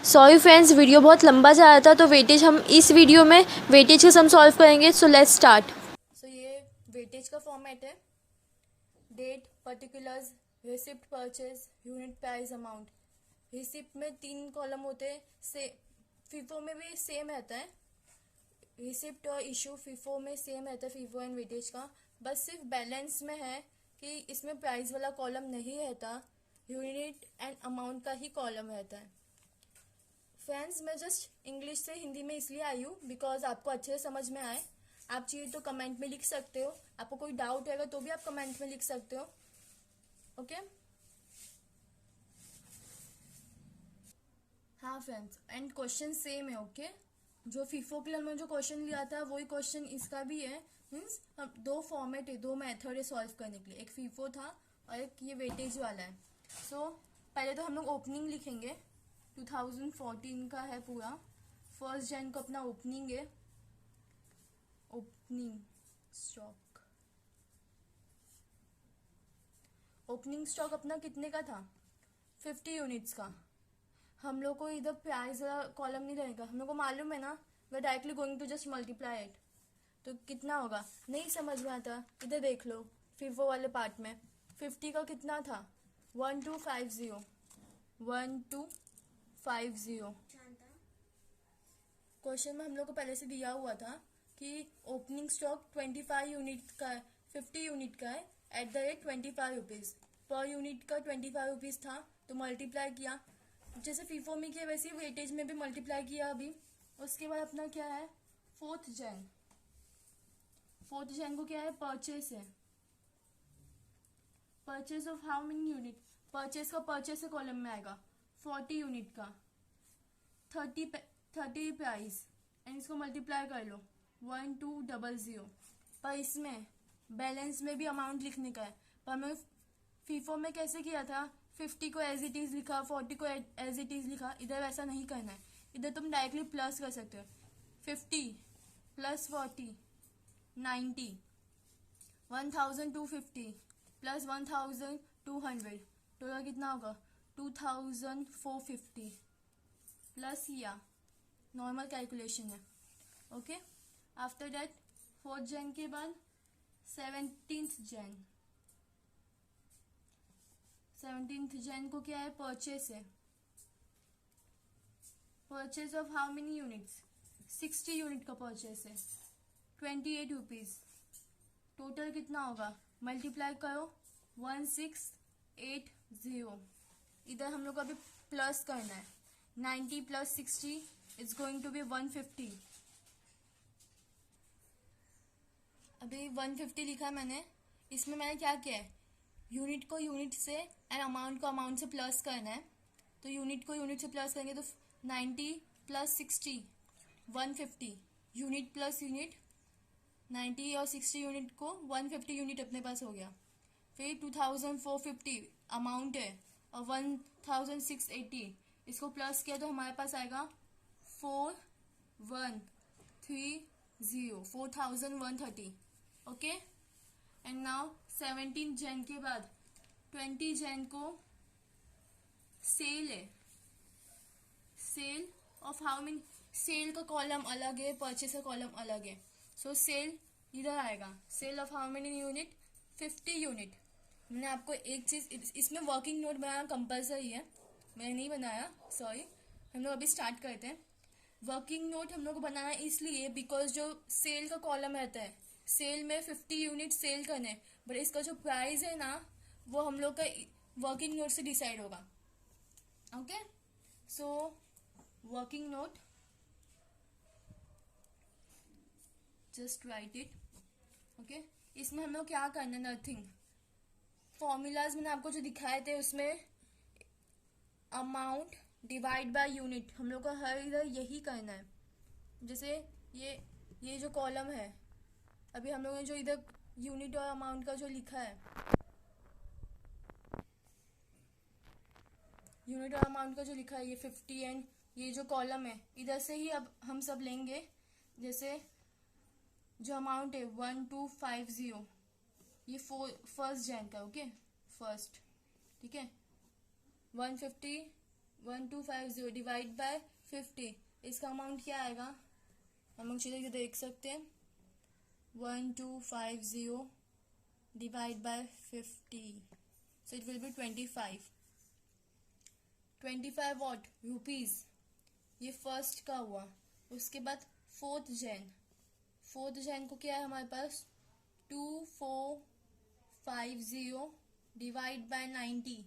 Sorry friends, video बहुत लंबा जा रहा था तो वेटेज हम इस वीडियो में वेटेज का सम सॉल्व करेंगे। So let's start. सो ये वेटेज का फॉर्मेट है। Date, particulars, receipt, purchase, unit, price, amount. Receipt में 3 कॉलम होते हैं। से फीफो में भी सेम रहता है। रिसिप्ट और इशू फीफो में सेम रहता है, फीफो एंड वेटेज का। बस सिर्फ बैलेंस में है कि इसमें प्राइस वाला कॉलम नहीं रहता, यूनिट एंड अमाउंट का ही कॉलम रहता है। फ्रेंड्स, मैं जस्ट इंग्लिश से हिंदी में इसलिए आई हूँ बिकॉज आपको अच्छे से समझ में आए। आप चाहिए तो कमेंट में लिख सकते हो, आपको कोई डाउट रहेगा तो भी आप कमेंट में लिख सकते हो। ओके हाँ फ्रेंड्स, एंड क्वेश्चन सेम है। ओके जो फीफो के लिए हमने जो क्वेश्चन लिया था वही क्वेश्चन इसका भी है। मीन्स हम 2 फॉर्मेट है, 2 मेथड है सॉल्व करने के लिए। एक फीफो था और एक ये वेटेज वाला है। पहले तो हम लोग ओपनिंग लिखेंगे। 2014 का है पूरा। 1 जन को अपना ओपनिंग है। ओपनिंग स्टॉक अपना कितने का था? 50 यूनिट्स का। हम लोग को इधर प्राइस वाला कॉलम नहीं रहेगा, हम लोग को मालूम है ना। We directly going to just multiply it. तो कितना होगा नहीं समझ में आता, इधर देख लो। फिफो वाले पार्ट में 50 का कितना था? 1250। 1250 क्वेश्चन में हम लोग को पहले से दिया हुआ था कि ओपनिंग स्टॉक 25 यूनिट का है, 50 यूनिट का है, at the rate 25 rupees per unit का। 25 रुपीज़ था तो मल्टीप्लाई किया, जैसे फीफो में किया वैसे ही वेटेज में भी मल्टीप्लाई किया अभी। उसके बाद अपना क्या है? 4th जैन को क्या है? परचेस है। Purchase of how many unit? Purchase का परचेस कॉलम में आएगा 40 यूनिट का। 30 प्राइस एंड इसको मल्टीप्लाई कर लो 1200। पर इसमें बैलेंस में भी अमाउंट लिखने का है। पर हमें फीफो में कैसे किया था? 50 को एज इट इज लिखा, 40 को एज इट इज लिखा। इधर वैसा नहीं करना है, इधर तुम डायरेक्टली प्लस कर सकते हो। 50 प्लस 40 90, 1250 प्लस 1200, टोटल कितना होगा? 2450 प्लस या नॉर्मल कैलकुलेशन है। Okay after that 4th Jain के बाद 17th जैन को क्या है? परचेस है। Purchase of how many units? 60 unit का परचेस है, 28 रुपीज़। टोटल कितना होगा? मल्टीप्लाई करो 1680। इधर हम लोग को अभी प्लस करना है। 90 plus 60 is going to be 150। अभी 150 लिखा मैंने। इसमें मैंने क्या किया है? यूनिट को यूनिट से एंड अमाउंट को अमाउंट से प्लस करना है। तो यूनिट को यूनिट से प्लस करेंगे तो 90 प्लस 60 150। यूनिट प्लस यूनिट 90 और 60 यूनिट को 150 यूनिट अपने पास हो गया। फिर 2450 अमाउंट है और 1680 इसको प्लस किया तो हमारे पास आएगा 4130 4130। ओके एंड नाउ 17 जैन के बाद 20 जैन को सेल है। Sale of how many? Sale का कॉलम अलग है, परचेस का कॉलम अलग है। सो सेल इधर आएगा। Sale of how many unit? 50 unit. मैंने आपको एक चीज इसमें वर्किंग नोट बनाना कंपलसरी है, मैंने नहीं बनाया, सॉरी। हम लोग अभी स्टार्ट करते हैं। वर्किंग नोट हम लोग को बनाना इसलिए बिकॉज जो सेल का कॉलम रहता है, सेल में 50 यूनिट सेल करने, बट इसका जो प्राइस है ना वो हम लोग का वर्किंग नोट से डिसाइड होगा। Okay so working note, just right it. Okay इसमें हम लोग क्या करना है? नथिंग। फॉर्मूलाज मैंने आपको जो दिखाए थे उसमें अमाउंट डिवाइड बाय यूनिट हम लोग को हर इधर यही करना है। जैसे ये जो कॉलम है, अभी हम लोगों ने जो इधर यूनिट और अमाउंट का जो लिखा है, यूनिट और अमाउंट का जो लिखा है ये 50 एंड ये जो कॉलम है इधर से ही अब हम सब लेंगे। जैसे जो अमाउंट है 1250 ये 1st जैन का। ओके फर्स्ट, ठीक है। 150 1250 डिवाइड बाय 50, इसका अमाउंट क्या आएगा हम लोग चलिए देख सकते हैं. 1250 divide by 50, so it will be 25. 25 what rupees, ये फर्स्ट का हुआ. उसके बाद फोर्थ जैन को क्या है हमारे पास 2450 डिवाइड बाय 90,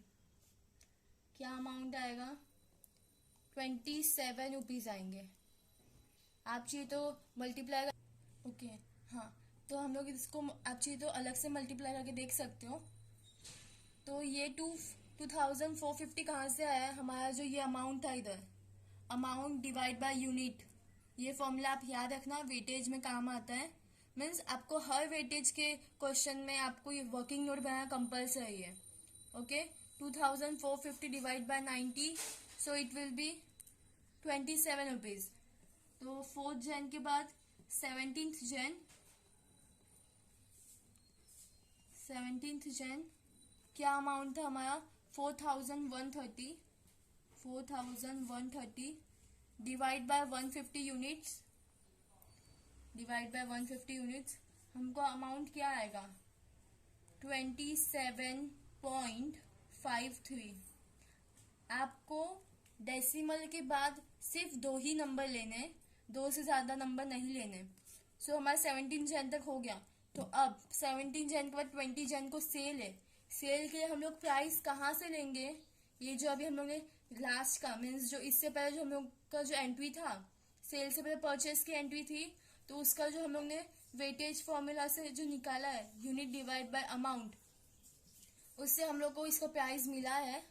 क्या अमाउंट आएगा 27 रुपीज आएंगे. आप चाहिए तो मल्टीप्लाई ओके हाँ, तो हम लोग इसको आप चाहिए तो अलग से मल्टीप्लाई करके देख सकते हो. तो ये 2450 कहाँ से आया है, हमारा जो ये अमाउंट था इधर, अमाउंट डिवाइड बाय यूनिट, ये फॉर्मूला आप याद रखना, वेटेज में काम आता है. मीन्स आपको हर वेटेज के क्वेश्चन में आपको ये वर्किंग नोट बनाना कंपल्सरी है. Okay 2450 divide by 90, so it will B 27 rupees. तो फोर्थ जैन के बाद 17th जैन क्या अमाउंट था हमारा 4130 डिवाइड बाय 150 यूनिट्स, हमको अमाउंट क्या आएगा 27.53. आपको डेसिमल के बाद सिर्फ 2 ही नंबर लेने, 2 से ज्यादा नंबर नहीं लेने. सो हमारा 17 जैन तक हो गया. तो अब 17 जैन के बाद 20 जैन को सेल है. सेल के लिए हम लोग प्राइस कहाँ से लेंगे, ये जो अभी हम लोग ने लास्ट का मीन्स जो इससे पहले जो हम लोग का जो एंट्री था, सेल से पहले परचेस की एंट्री थी, तो उसका जो हम लोग ने वेटेज फॉर्मूला से जो निकाला है यूनिट डिवाइड बाय अमाउंट, उससे हम लोग को इसका प्राइस मिला है.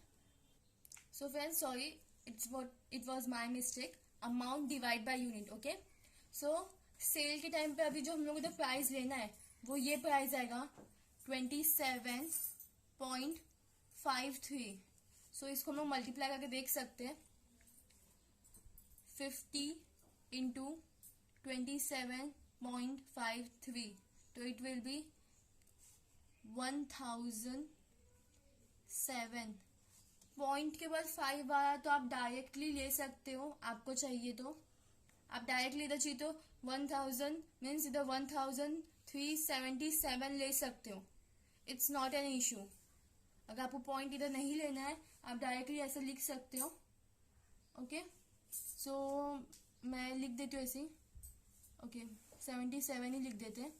So friends sorry, it was my mistake, amount divide by unit. Okay, so sale के टाइम पे अभी जो हम लोग को प्राइस लेना है वो ये प्राइस आएगा 27.53. सो इसको हम लोग मल्टीप्लाई करके देख सकते हैं. 50 इंटू 27.53, तो इट विल बी 1007. पॉइंट के बाद 5 आया तो आप डायरेक्टली ले सकते हो, आपको चाहिए तो आप डायरेक्टली इधर चाहिए तो 1000 मीन्स इधर 1377 ले सकते हो. It's not an issue. अगर आपको पॉइंट इधर नहीं लेना है आप डायरेक्टली ऐसे लिख सकते हो. ओके, सो मैं लिख देती हूँ ऐसे. ओके 77 ही लिख देते हैं.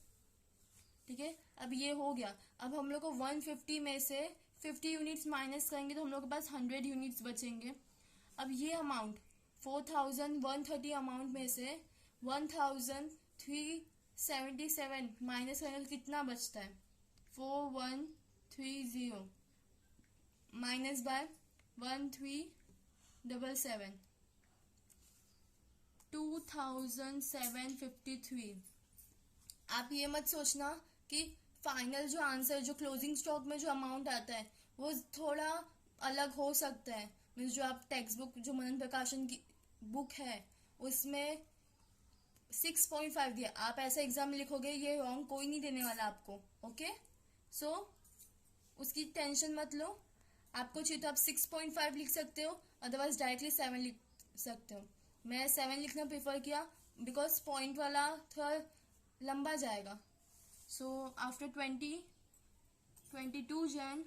ठीक है, अब ये हो गया. अब हम लोग को 150 में से 50 यूनिट्स माइनस करेंगे तो हम लोग के पास 100 यूनिट्स बचेंगे. अब ये अमाउंट 4130 अमाउंट में से 1377 माइनस करेंगे तो कितना बचता है 4130 माइनस बाय 1377, 2753. आप ये मत सोचना कि फाइनल जो आंसर जो क्लोजिंग स्टॉक में जो अमाउंट आता है वो थोड़ा अलग हो सकता है. मीन्स जो आप टेक्स्ट बुक जो मनन प्रकाशन की बुक है उसमें 6.5 दिया, आप ऐसा एग्जाम में लिखोगे ये रॉन्ग, कोई नहीं देने वाला आपको. ओके, सो उसकी टेंशन मत लो. आपको चाहिए तो आप 6.5 लिख सकते हो, अदरवाइज डायरेक्टली 7 लिख सकते हो. मैं 7 लिखना प्रेफर किया बिकॉज पॉइंट वाला थोड़ा लंबा जाएगा. सो आफ्टर 22 जैन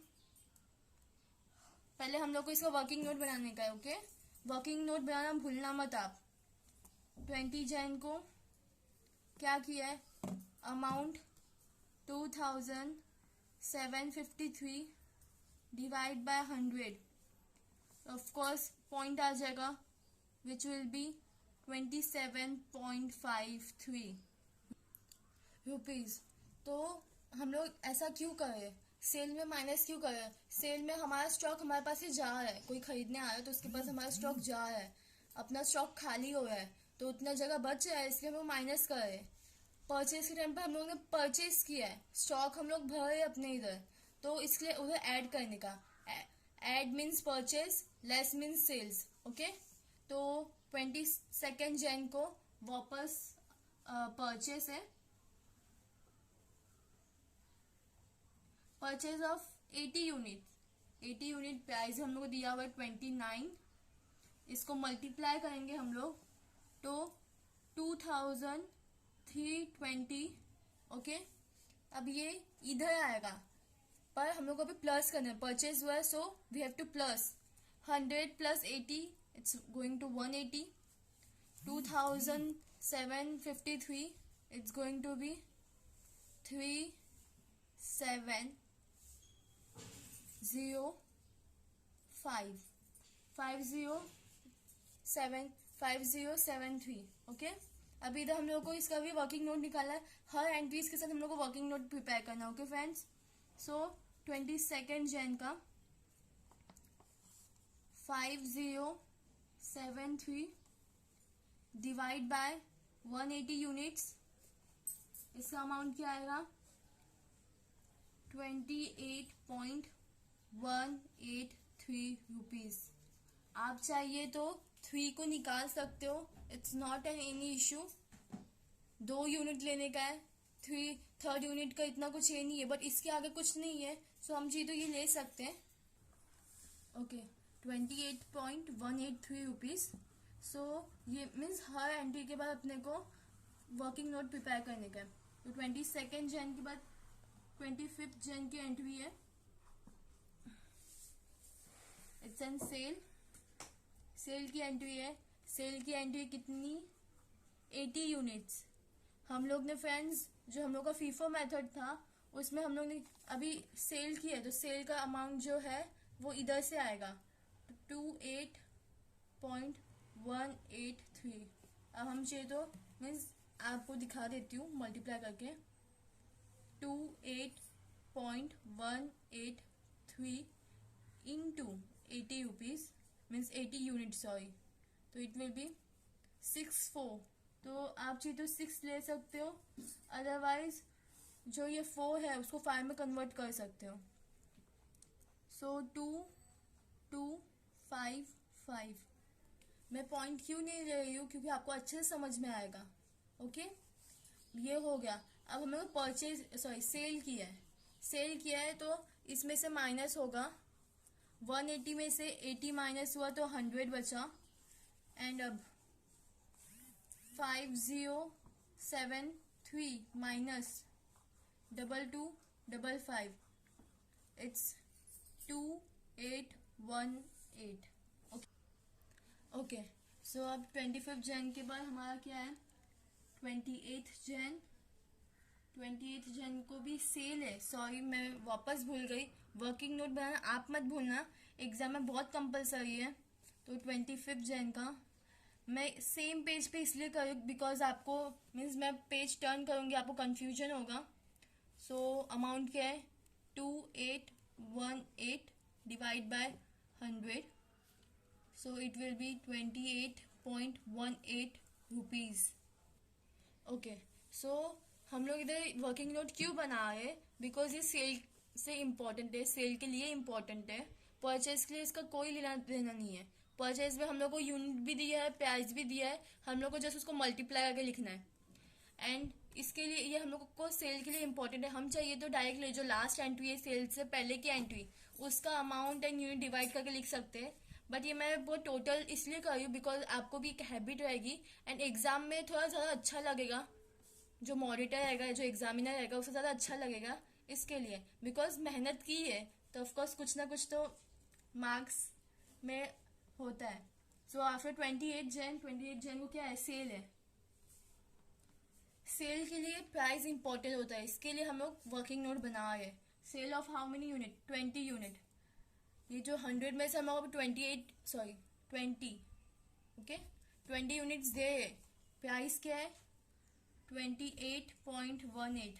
पहले हम लोग को इसका वर्किंग नोट बनाने का है. ओके, वर्किंग नोट बनाना भूलना मत आप. 20 जैन को क्या किया है, amount 2753 divide by 100, of course point आ जाएगा विच विल बी 27.53 रुपीज. तो हम लोग ऐसा क्यों कर रहे हैं, सेल में माइनस क्यों कर रहे हैं. सेल में हमारा स्टॉक हमारे पास ही जा रहा है, कोई खरीदने आ रहा है तो उसके पास हमारा स्टॉक जा रहा है, अपना स्टॉक खाली हो रहा है तो उतना जगह बच रहा है, इसलिए हम लोग माइनस कर रहे हैं. परचेज के टाइम पे हम लोग ने परचेज किया है, स्टॉक हम लोग भर रहे अपने इधर, तो इसलिए उधर ऐड करने का. Add means purchase, less means sales. Okay, तो 22 जैन को वापस परचेज है, purchase of 80 unit. 80 unit price हम लोग को दिया हुआ है 29 इसको मल्टीप्लाई करेंगे हम लोग तो 2320। ओके, अब ये इधर आएगा, पर हम लोग को अभी प्लस करना है, परचेज हुआ है, so we have to plus 100 plus 80, it's going to 180। 2753, it's going to be 3705 5073। Okay, अभी इधर हम लोग को इसका भी वर्किंग नोट निकालना है, हर एंट्रीज के साथ हम लोग को वर्किंग नोट प्रिपेयर करना है। ओके फ्रेंड्स, सो 22 जैन का 5073 डिवाइड बाय 180 यूनिट्स, इसका अमाउंट क्या आएगा 28.183 रुपीज। आप चाहिए तो 3 को निकाल सकते हो, it's not an any issue. 2 unit लेने का है, थर्ड यूनिट का इतना कुछ ये नहीं है, बट इसके आगे कुछ नहीं है, सो हम चाहिए तो ये ले सकते हैं। Okay, 28.183 rupees. सो ये मीन्स हर एंट्री के बाद अपने को वर्किंग नोट प्रिपेयर करने का है। तो 22 जैन के बाद 25 जैन की एंट्री है, इट्स एन सेल। सेल की एंट्री है, सेल की एंट्री कितनी 80 यूनिट्स। हम लोग ने फ्रेंड्स जो हम लोग का फीफो मेथड था उसमें हम लोग ने अभी सेल किया है, तो सेल का अमाउंट जो है वो इधर से आएगा 28.183। अब हम चाहिए तो मीन्स आपको दिखा देती हूँ मल्टीप्लाई करके 28.183 into 80 rupees means 80 unit, sorry, तो इट विल बी 64। तो आप चाहिए तो 6 ले सकते हो, अदरवाइज जो ये 4 है उसको 5 में कन्वर्ट कर सकते हो। सो 2255। मैं पॉइंट क्यों नहीं ले रही हूँ, क्योंकि आपको अच्छे से समझ में आएगा। ओके, ये हो गया। अब हमें सेल किया है, सेल किया है तो इसमें से माइनस होगा, 180 में से 80 माइनस हुआ तो 100 बचा, एंड अब 5073 माइनस 2255, इट्स 2818। ओके, सो अब 25 जैन के बाद हमारा क्या है 28 जैन। 28 जैन को भी सेल है, सॉरी मैं वापस भूल गई, वर्किंग नोट बनाना आप मत भूलना, एग्जाम में बहुत कंपलसरी है। तो 25 जैन का मैं सेम पेज पे इसलिए करूँ बिकॉज आपको मीन्स मैं पेज टर्न करूँगी, आपको कंफ्यूजन होगा। सो अमाउंट क्या है 2818 divide by 100, so it will be 28.18 rupees. Okay, so हम लोग इधर वर्किंग नोट क्यों बना रहे हैं, बिकॉज ये सेल से इम्पोर्टेंट है, सेल के लिए इम्पोर्टेंट है, परचेज के लिए इसका कोई लेना देना नहीं है। परचेज में हम लोग को यूनिट भी दिया है, प्राइस भी दिया है, हम लोग को जस्ट उसको मल्टीप्लाई करके लिखना है, एंड इसके लिए ये हम लोग को सेल के लिए इम्पोर्टेंट है। हम चाहिए तो डायरेक्ट ले जो लास्ट एंट्री है सेल से पहले की एंट्री, उसका अमाउंट एंड यूनिट डिवाइड करके लिख सकते हैं, बट ये मैं वो टोटल इसलिए कर रही हूँ बिकॉज आपको भी एक हैबिट रहेगी, एंड एग्जाम में थोड़ा ज़्यादा अच्छा लगेगा, जो मॉनिटर रहेगा, जो एग्जामिनर रहेगा उससे ज़्यादा अच्छा लगेगा, इसके लिए बिकॉज मेहनत की है तो ऑफकोर्स कुछ ना कुछ तो मार्क्स में होता है। सो आफ्टर 28 जैन को क्या है सेल है, सेल के लिए प्राइस इंपॉर्टेंट होता है, इसके लिए हम लोग वर्किंग नोट बना रहे हैं। Sale of how many unit 20 unit, ये जो 100 में से हम लोग 20 ओके 20 यूनिट्स दे, प्राइस क्या है 28.18,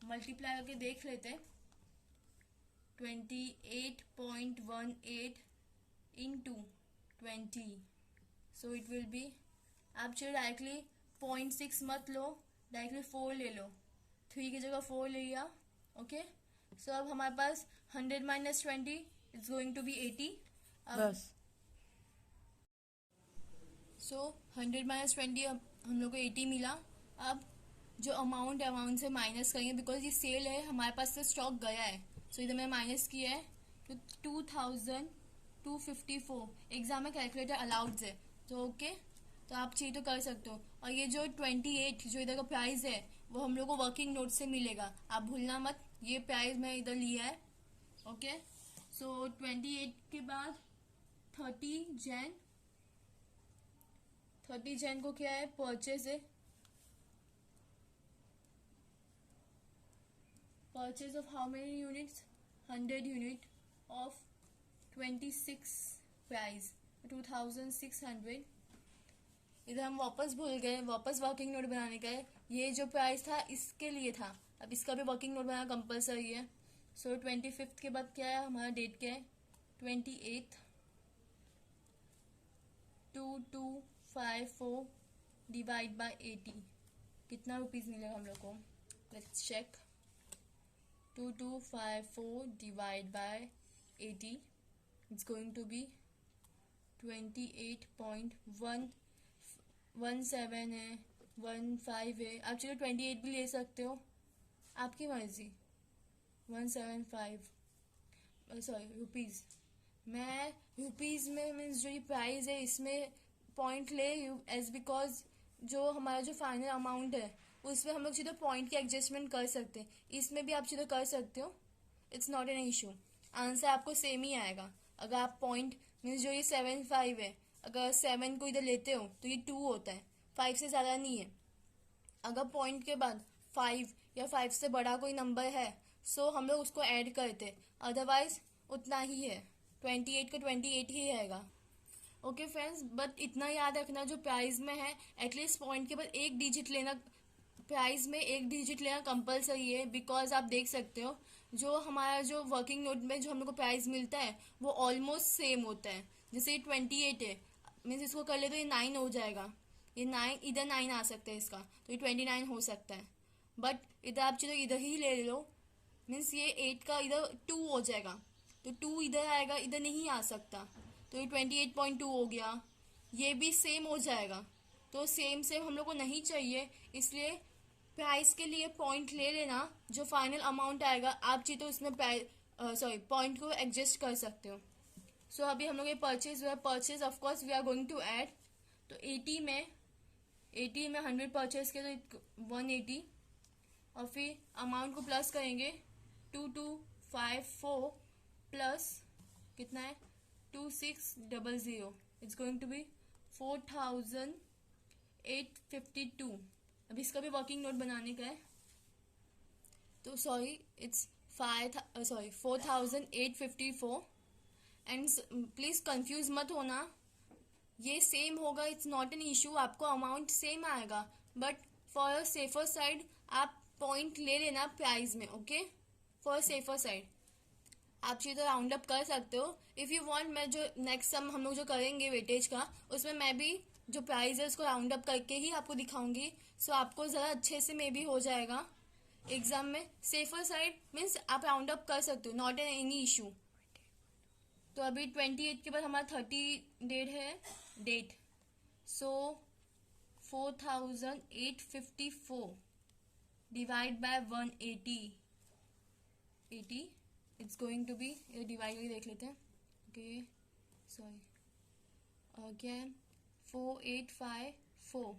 मल्टीप्लाई करके देख लेते हैं 28.18 into 20, so it will B, आप चलो डायरेक्टली 0.6 मत लो, डायरेक्टली 4 ले लो, 3 की जगह 4 ले लिया। ओके, सो अब हमारे पास 100 minus 20 it's going to be 80। अब सो 100 माइनस 20 हम लोग को 80 मिला। अब जो अमाउंट है अमाउंट से माइनस करेंगे बिकॉज ये सेल है, हमारे पास से स्टॉक गया है, सो इधर मैंने माइनस किया है तो 2000 254। एग्जाम में कैलकुलेटर अलाउड है, तो ओके, तो आप चाहिए तो कर सकते हो। और ये जो 28 जो इधर का प्राइस है वो हम लोग को वर्किंग नोट से मिलेगा, आप भूलना मत, ये प्राइस मैं इधर लिया है। ओके, सो 28 के बाद 30 जैन, 30 जैन को क्या है, परचेज है, purchase of how many units, 100 unit of 26 price 2600। इधर हम वापस भूल गए, वापस वर्किंग नोट बनाने का है। ये जो प्राइस था इसके लिए था, अब इसका भी वर्किंग नोट बनाना कंपलसरी है। सो 25 के बाद क्या है, हमारा डेट क्या है, 28, 2254 डिवाइड बाय 80, कितना रुपीज मिलेगा हम लोग को, let's check. 2254 divide by 80, it's going to be 28.117 है, 15 है, आप चलो 28 भी ले सकते हो, आपकी मर्जी। 175, सॉरी रुपीज़, मैं रुपीज़ में मीन्स जो ये प्राइस है इसमें पॉइंट ले एज, बिकॉज जो हमारा जो फाइनल अमाउंट है उसमें हम लोग सीधे पॉइंट की एडजस्टमेंट कर सकते हैं, इसमें भी आप सीधे कर सकते हो, it's not an issue, answer आपको सेम ही आएगा। अगर आप पॉइंट मीन्स जो ये 75 है, अगर 7 को इधर लेते हो तो ये 2 होता है, 5 से ज़्यादा नहीं है। अगर पॉइंट के बाद 5 या 5 से बड़ा कोई नंबर है सो हम लोग उसको ऐड करते, अदरवाइज उतना ही है, 28 का 28 ही रहेगा। ओके फ्रेंड्स, बट इतना याद रखना जो प्राइस में है एटलीस्ट पॉइंट के बाद एक डिजिट लेना, प्राइस में एक डिजिट लेना कंपलसरी है, बिकॉज आप देख सकते हो जो हमारा जो वर्किंग नोट में जो हम लोग को प्राइस मिलता है वो ऑलमोस्ट सेम होता है। जैसे ये 28 है, मीन्स इसको कर ले तो ये 9 हो जाएगा, ये 9 इधर 9 आ सकता है इसका, तो ये 29 हो सकता है, बट इधर आप चलो इधर ही ले लो, मीन्स ये 8 का इधर 2 हो जाएगा, तो 2 इधर आएगा, इधर नहीं आ सकता, तो ये 28.2 हो गया, ये भी सेम हो जाएगा, तो सेम सेम हम लोग को नहीं चाहिए, इसलिए प्राइस के लिए पॉइंट ले लेना, जो फाइनल अमाउंट आएगा आप चाहिए तो उसमें सॉरी पॉइंट को एडजस्ट कर सकते हो। सो अभी हम लोग ये परचेज हुआ, purchase of course we are going to add, तो 80 में 100 परचेज के तो 180, और फिर अमाउंट को प्लस करेंगे, 2254 प्लस कितना है 2600, इट्स गोइंग टू बी 4852। अब इसका भी वर्किंग नोट बनाने का है, तो sorry it's 4854, and please confuse मत होना, ये सेम होगा, इट्स नॉट एन इशू, आपको अमाउंट सेम आएगा, but for a safer side आप पॉइंट ले लेना प्राइस में, ओके, फॉर सेफर साइड आप चाहिए तो राउंड अप कर सकते हो। इफ यू वांट, मैं जो नेक्स्ट सम हम लोग जो करेंगे वेटेज का, उसमें मैं भी जो प्राइस है उसको राउंड अप करके ही आपको दिखाऊंगी, सो आपको ज़रा अच्छे से मे भी हो जाएगा एग्जाम में। सेफर साइड मीन्स आप राउंड अप कर सकते हो, नॉट एन एनी इशू। तो अभी 28 के बाद हमारा 30 डेट है, date, so 4854 divide by 180, it's going to be, divide करके देख लेते हैं, ओके सॉरी, क्या है 4854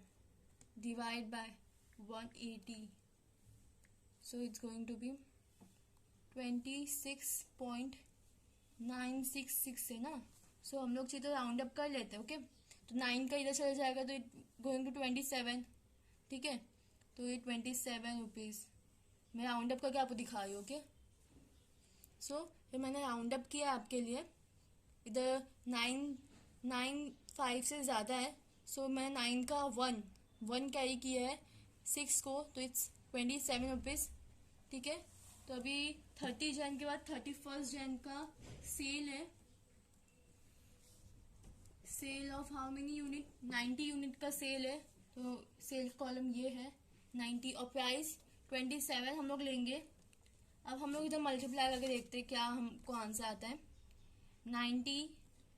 divide by 180, so it's going to be 26.966 है ना, सो हम लोग चाहिए तो राउंड अप कर लेते हैं, ओके, तो 9 का इधर चला जाएगा तो इट गोइंग टू 27, ठीक है, तो ये 27 रुपीज़ मैं राउंड अप करके आपको दिखा रही हूँ, ओके। सो फिर मैंने राउंड अप किया आपके लिए, इधर 995 से ज़्यादा है, सो मैं 9 का 1 कैरी किया है 6 को, तो इट्स 27 रुपीज़, ठीक है। तो अभी 30 जैन के बाद 31 जैन का सेल है, sale of how many unit, 90 unit का सेल है, तो सेल कॉलम ये है 90, और प्राइस 27 हम लोग लेंगे। अब हम लोग इधर मल्टीप्लाई करके देखते हैं क्या हमको आंसर आता है, 90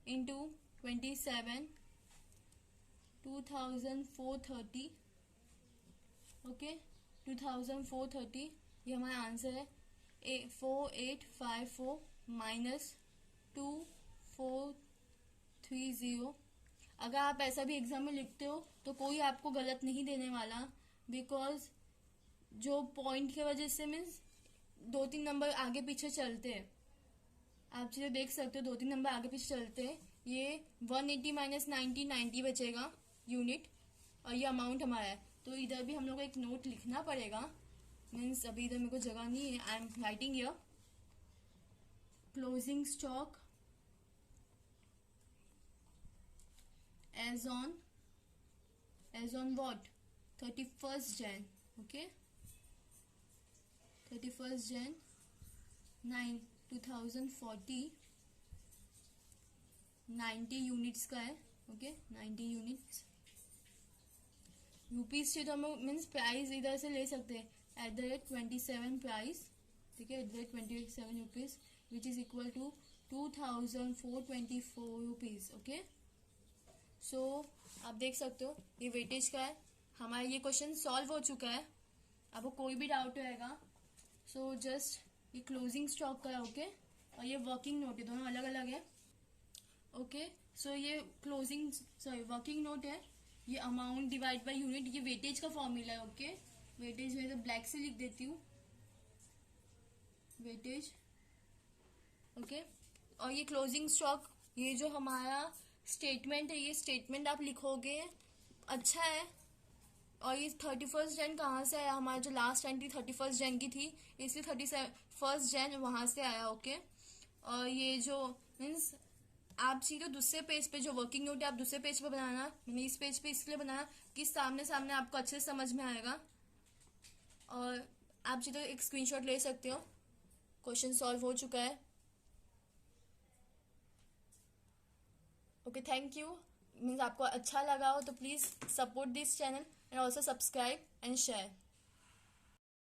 इंटू 27 2430, ओके 2430, ये हमारा आंसर है। 4854 माइनस 430। अगर आप ऐसा भी एग्जाम में लिखते हो तो कोई आपको गलत नहीं देने वाला, बिकॉज जो पॉइंट की वजह से मीन्स 2-3 नंबर आगे पीछे चलते हैं, आप चीजें देख सकते हो, 2-3 नंबर आगे पीछे चलते हैं। ये 180 माइनस 90 बचेगा यूनिट, और ये अमाउंट हमारा है। तो इधर भी हम लोग को एक नोट लिखना पड़ेगा, मीन्स अभी इधर मेरे को जगह नहीं है, I am writing here closing stock as on what 31st Jan, okay, 31st Jan 2040 90 units का है, ओके 90 यूनिट्स। रुपीज से तो हम मीन्स प्राइस इधर से ले सकते हैं @27 प्राइस, ठीक है, @27 rupees which is equal to 2424 rupees, okay. So आप देख सकते हो ये वेटेज का है। हमारा ये क्वेश्चन सॉल्व हो चुका है। आपको कोई भी डाउट रहेगा सो जस्ट ये क्लोजिंग स्टॉक का है, ओके, और ये वर्किंग नोट है, दोनों अलग अलग है, ओके। सो ये वर्किंग नोट है, ये अमाउंट डिवाइड बाय यूनिट, ये वेटेज का फॉर्मूला है, ओके। वेटेज में तो ब्लैक से लिख देती हूँ, वेटेज, ओके। और ये क्लोजिंग स्टॉक, ये जो हमारा स्टेटमेंट है, ये स्टेटमेंट आप लिखोगे, अच्छा है। और ये 31st जैन कहाँ से आया, हमारा जो लास्ट एंट्री 31st जैन की थी, इसलिए 31st जैन वहां से आया, ओके। और ये जो मीन्स आप सीधे दूसरे पेज पे जो वर्किंग नोट है आप दूसरे पेज पे बनाना, मैंने इस पेज पे इसलिए बनाना कि सामने सामने आपको अच्छे से समझ में आएगा। और आप सीधे एक स्क्रीनशॉट ले सकते हो। क्वेश्चन सॉल्व हो चुका है, ओके, थैंक यू। मीन्स आपको अच्छा लगा हो तो please support this channel and also subscribe and share.